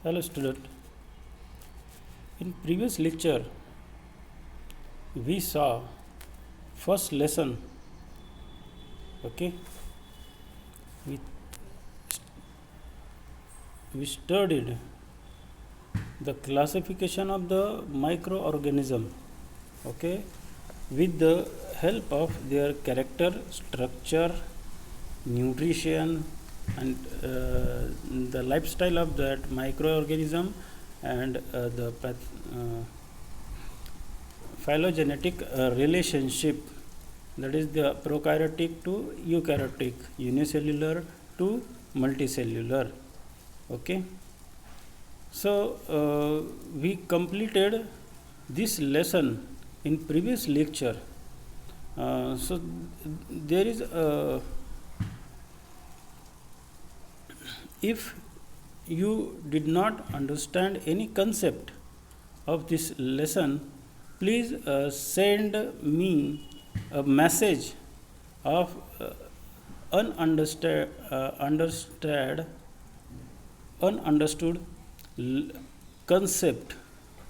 Hello student. In previous lecture we saw first lesson. Okay, we studied the classification of the microorganism. Okay, with the help of their character, structure, nutrition, and the lifestyle of that microorganism, and the phylogenetic relationship, that is the prokaryotic to eukaryotic, unicellular to multicellular. Okay, so we completed this lesson in previous lecture. So there is a, if you did not understand any concept of this lesson, please send me a message of ununderstood concept,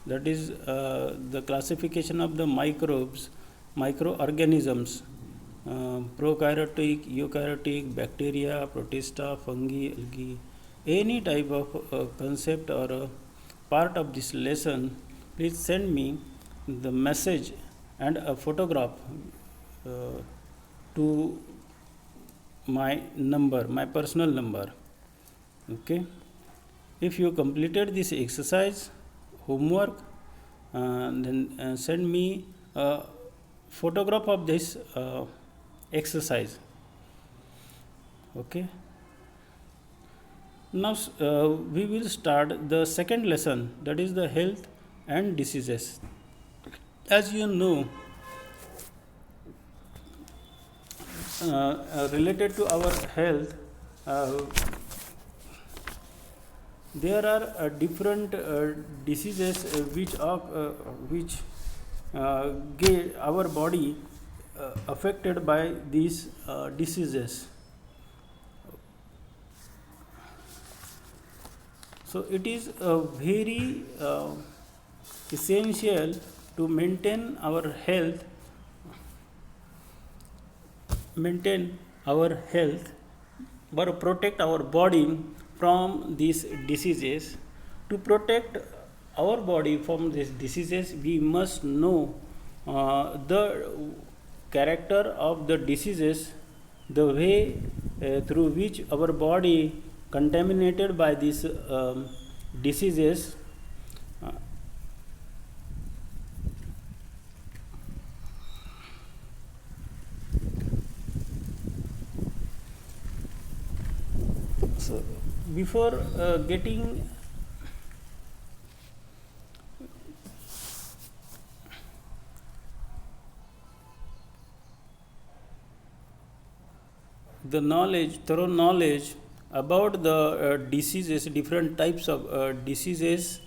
that is the classification of the microorganisms, prokaryotic, eukaryotic, bacteria, protista, fungi, algae, any type of concept or a part of this lesson. Please send me the message and a photograph to my number, my personal number. Okay, if you completed this exercise homework, then send me a photograph of this exercise. Okay, now we will start the second lesson, that is the health and diseases. As you know, related to our health, there are different diseases which get our body affected by these diseases. So it is very essential to maintain our health, or protect our body from these diseases. To protect our body from these diseases, we must know the character of the diseases, the way through which our body contaminated by these diseases. So before getting the thorough knowledge about the diseases, different types of diseases,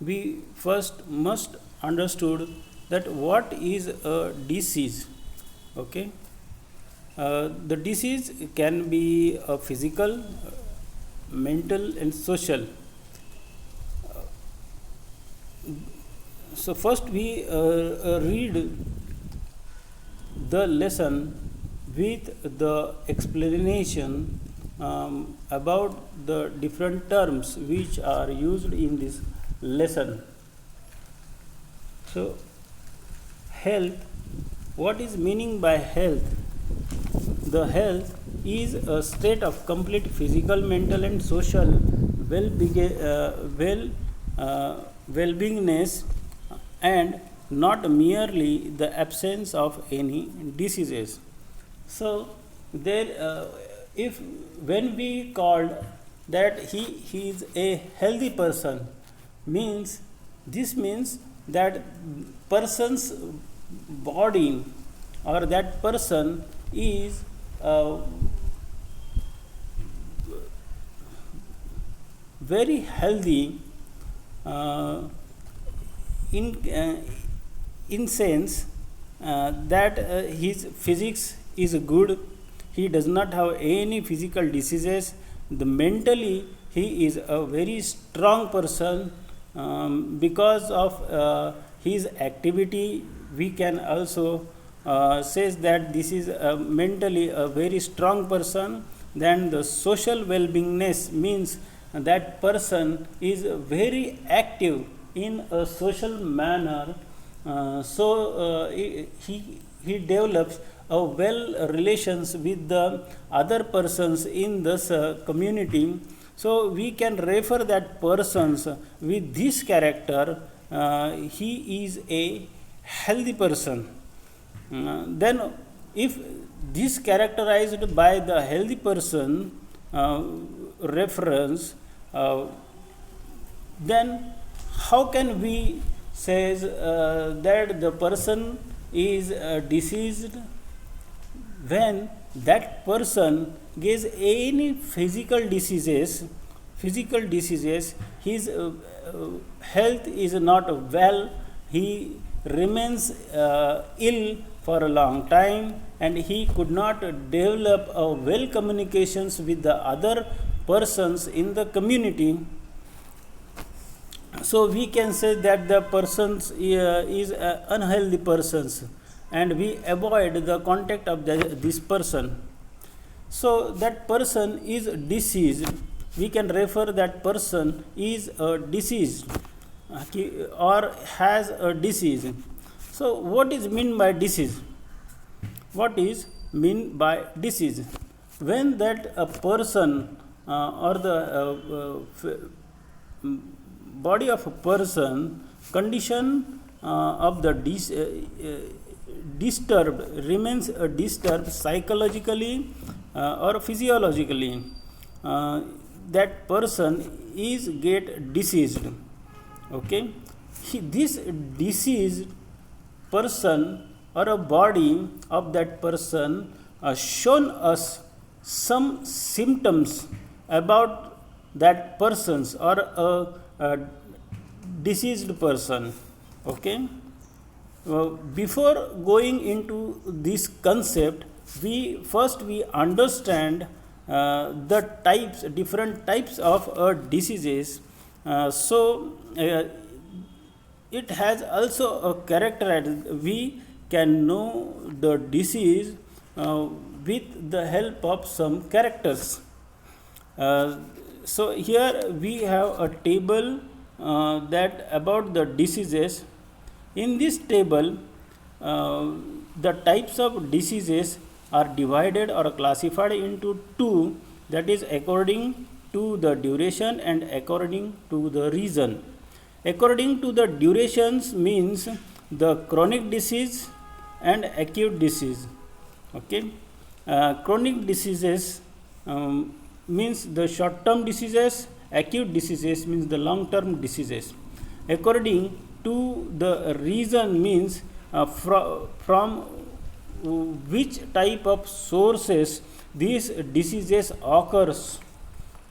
we first must understood that what is a disease. Okay, the disease can be physical, mental, and social. So first we read the lesson with the explanation about the different terms which are used in this lesson. So health, what is meaning by health? The health is a state of complete physical, mental, and social well-beingness, and not merely the absence of any diseases. So there, if when we called that he is a healthy person, means this means that person's body or that person is very healthy in sense that his physics is good, he does not have any physical diseases, the mentally he is a very strong person. Because of his activity, we can also says that this is mentally a very strong person. Then the social well-beingness means that person is very active in a social manner. He develops a well relations with the other persons in this community. So we can refer that persons with this character, he is a healthy person. Then if this characterized by the healthy person reference, then how can we says that the person is diseased when that person gets any physical diseases, his health is not well, he remains ill for a long time, and he could not develop a well communications with the other persons in the community. So we can say that the persons is unhealthy persons, and we avoid the contact of this person. So that person is diseased. We can refer that person is diseased or has a disease. So what is mean by disease? What is mean by disease? When that a person or the body of a person condition of the disturbed remains disturbed psychologically or physiologically, that person is get diseased. Okay, this diseased person or a body of that person shown us some symptoms about that persons or a diseased person. Okay, before going into this concept, we understand the different types of diseases. It has also a character. We can know the disease with the help of some characters. So here we have a table that about the diseases. In this table, the types of diseases are divided or classified into two, that is according to the duration and according to the reason. According to the durations means the chronic disease and acute disease. Okay, chronic diseases means the short term diseases, acute diseases means the long term diseases. According to the reason means from which type of sources these diseases occurs.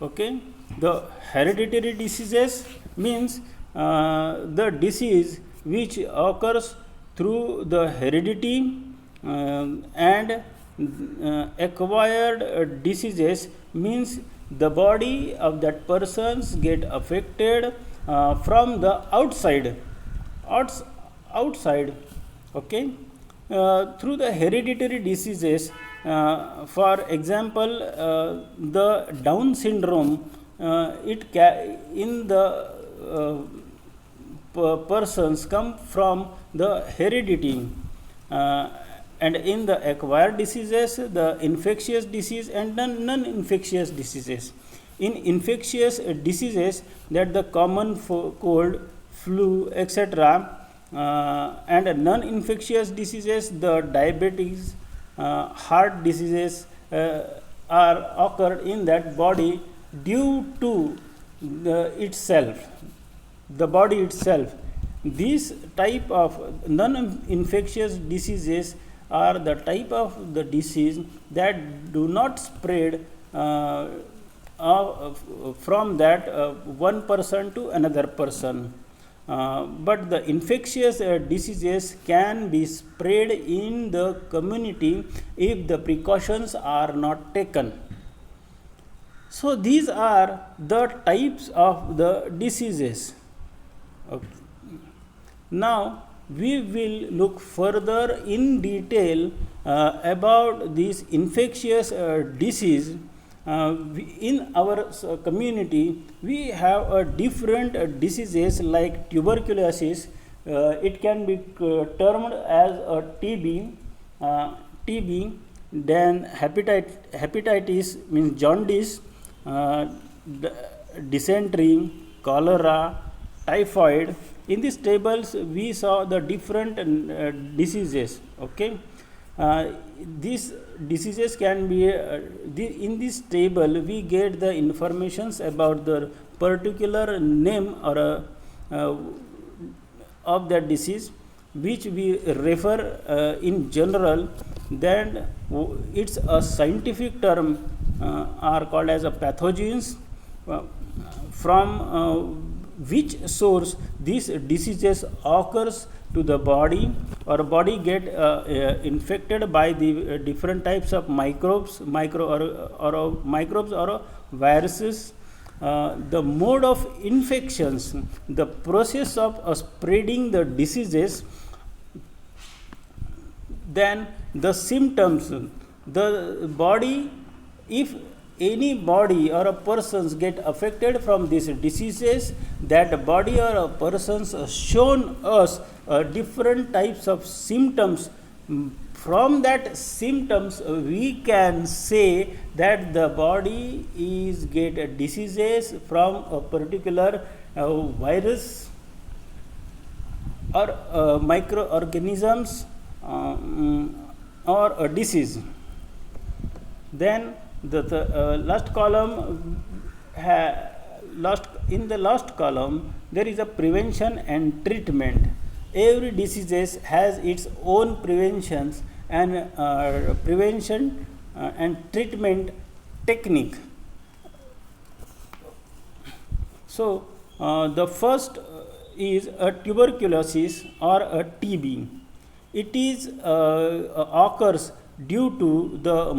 Okay, the hereditary diseases means the disease which occurs through the heredity, and acquired diseases means the body of that persons get affected from the outside. Okay, through the hereditary diseases, for example, the Down syndrome, in the persons come from the heredity, and in the acquired diseases, the infectious disease and non-infectious diseases. In infectious diseases, that the common cold, flu, etc., and non-infectious diseases, the diabetes, heart diseases are occurred in that body due to the body itself. These type of non-infectious diseases are the type of the disease that do not spread from that one person to another person. But the infectious diseases can be spread in the community if the precautions are not taken. So these are the types of the diseases. Okay. Now we will look further in detail about this infectious disease. In our community, we have different diseases like tuberculosis. It can be termed as a TB. TB, then hepatitis means jaundice, uh, dysentery, cholera, typhoid. In these tables, we saw the different diseases. Okay, these diseases can be in this table. We get the informations about the particular name or of that disease, which we refer in general. Then it's a scientific term are called as a pathogens, from which source these diseases occurs to the body, or body get infected by the different types of microbes, microbes or viruses. The mode of infections, the process of spreading the diseases, then the symptoms, the body, if any body or a persons get affected from these diseases, that body or a persons shown us different types of symptoms. From that symptoms we can say that the body is get diseases from a particular virus or microorganisms or a disease. Then the last column in the last column there is a prevention and treatment. Every disease has its own preventions and prevention and treatment technique. So the first is a tuberculosis or a TB. It is occurs due to the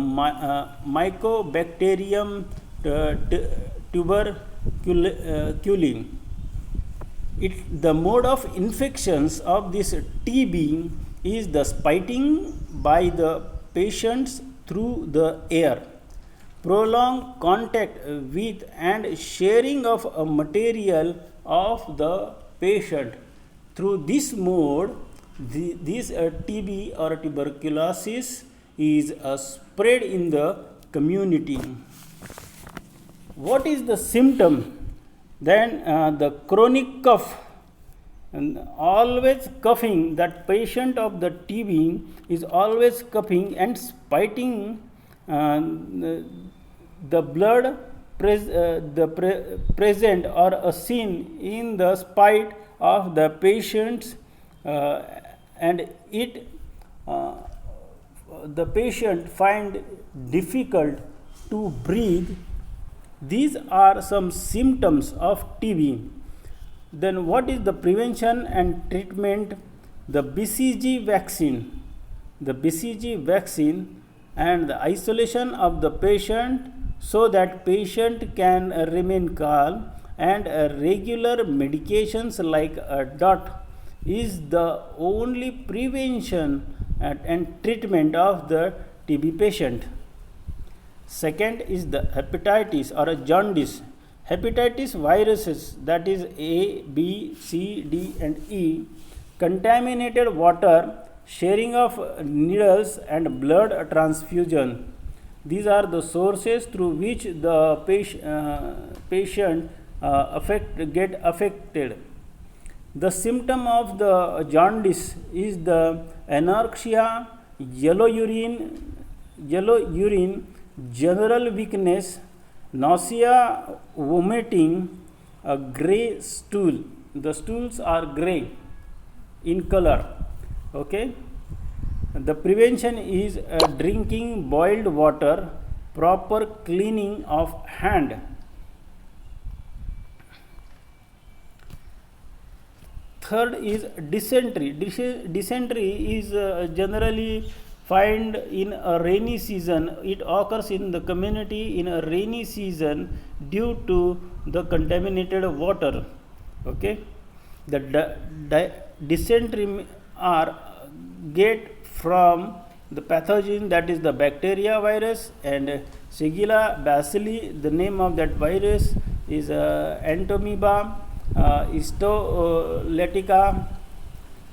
Mycobacterium tuberculum. The mode of infections of this TB is the spiting by the patients through the air, prolonged contact with and sharing of a material of the patient. Through this mode, this TB or tuberculosis is spread in the community. What is the symptom? Then the chronic cough, and always coughing. That patient of the TB is always coughing and spiting the blood present or seen in the spite of the patients, and it the patient find difficult to breathe. These are some symptoms of TB. Then what is the prevention and treatment? The BCG vaccine. The BCG vaccine and the isolation of the patient so that patient can remain calm, and regular medications like a DOT is the only prevention and treatment of the TB patient. Second is the hepatitis or a jaundice. Hepatitis viruses, that is A, B, C, D and E, contaminated water, sharing of needles and blood transfusion. These are the sources through which the patient get affected. The symptom of the jaundice is the anorexia, yellow urine, general weakness, nausea, vomiting, a gray stool. The stools are gray in color. Okay. The prevention is drinking boiled water, proper cleaning of hand. Third is dysentery. Dysentery is generally find in a rainy season. It occurs in the community in a rainy season due to the contaminated water. Okay, the dysentery are get from the pathogen, that is the bacteria virus, and Shigella bacilli, the name of that virus is Entomoeba histolytica.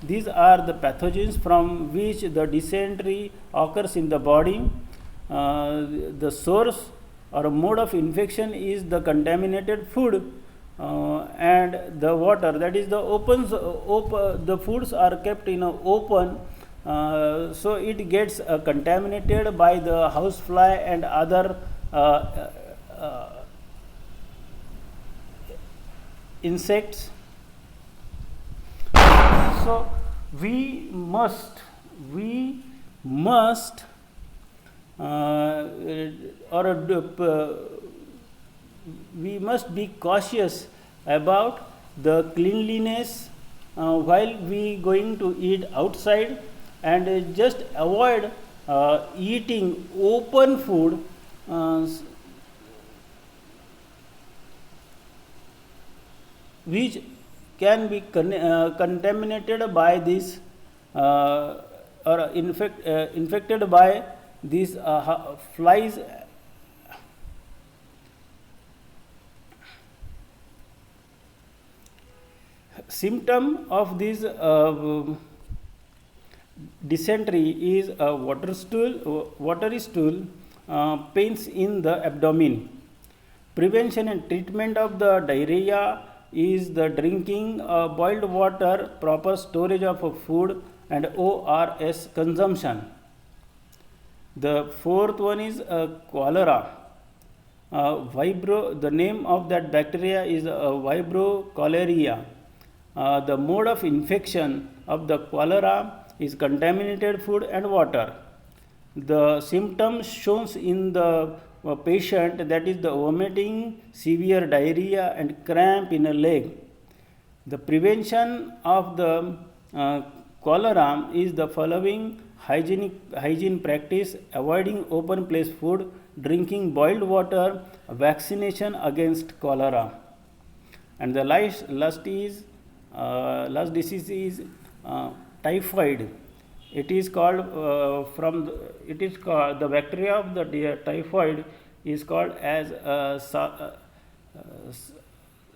These are the pathogens from which the dysentery occurs in the body. The source or mode of infection is the contaminated food and the water, that is the the foods are kept in open, so it gets contaminated by the housefly and other insects. So we must we must be cautious about the cleanliness while we going to eat outside, and just avoid eating open food which can be contaminated by this or infected by these flies. Symptom of this dysentery is a watery stool, pains in the abdomen. Prevention and treatment of the diarrhea is the drinking boiled water, proper storage of food, and ORS consumption. The fourth one is cholera. The name of that bacteria is Vibrio cholerae. The mode of infection of the cholera is contaminated food and water. The symptoms shown in the patient, that is the vomiting, severe diarrhea, and cramp in a leg. The prevention of the cholera is the following hygiene practice: avoiding open place food, drinking boiled water, vaccination against cholera. And the last disease is typhoid. It is called the bacteria of the typhoid is called as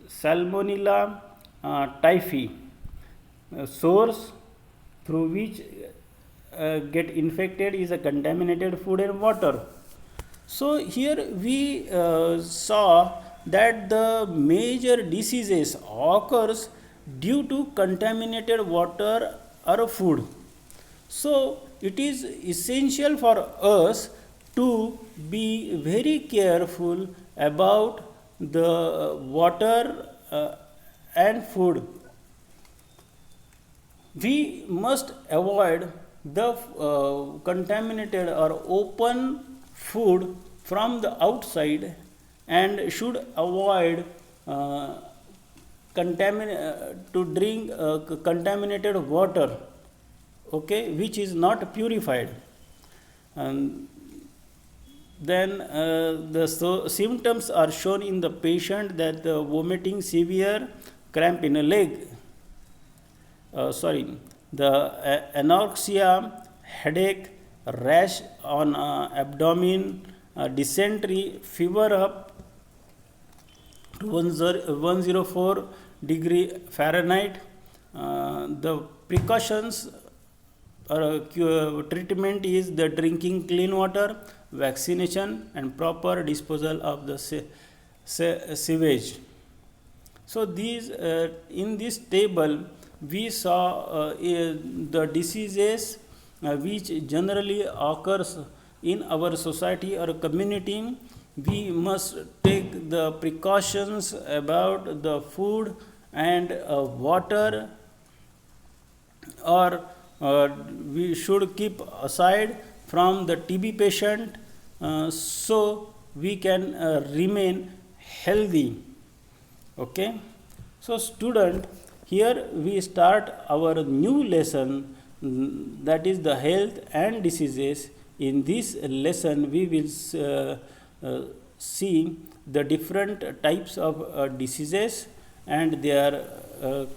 Salmonella typhi. Source through which get infected is a contaminated food and water. So here we saw that the major diseases occurs due to contaminated water or food. So it is essential for us to be very careful about the water and food. We must avoid the contaminated or open food from the outside, and should avoid to drink contaminated water, okay, which is not purified. And then the symptoms are shown in the patient, that the vomiting, severe cramp in a leg, the anorexia, headache, rash on abdomen, dysentery, fever up to 104 degree Fahrenheit. The precautions or treatment is the drinking clean water, vaccination, and proper disposal of the sewage. So these in this table we saw the diseases which generally occurs in our society or community. We must take the precautions about the food and water, or we should keep aside from the TB patient, so we can remain healthy. Okay, so student, here we start our new lesson that is the health and diseases. In this lesson we will see the different types of diseases and their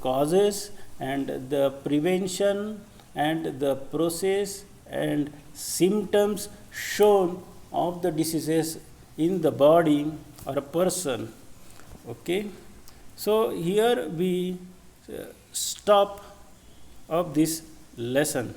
causes and the prevention and the process and symptoms shown of the diseases in the body or a person. Okay, so here we stop of this lesson.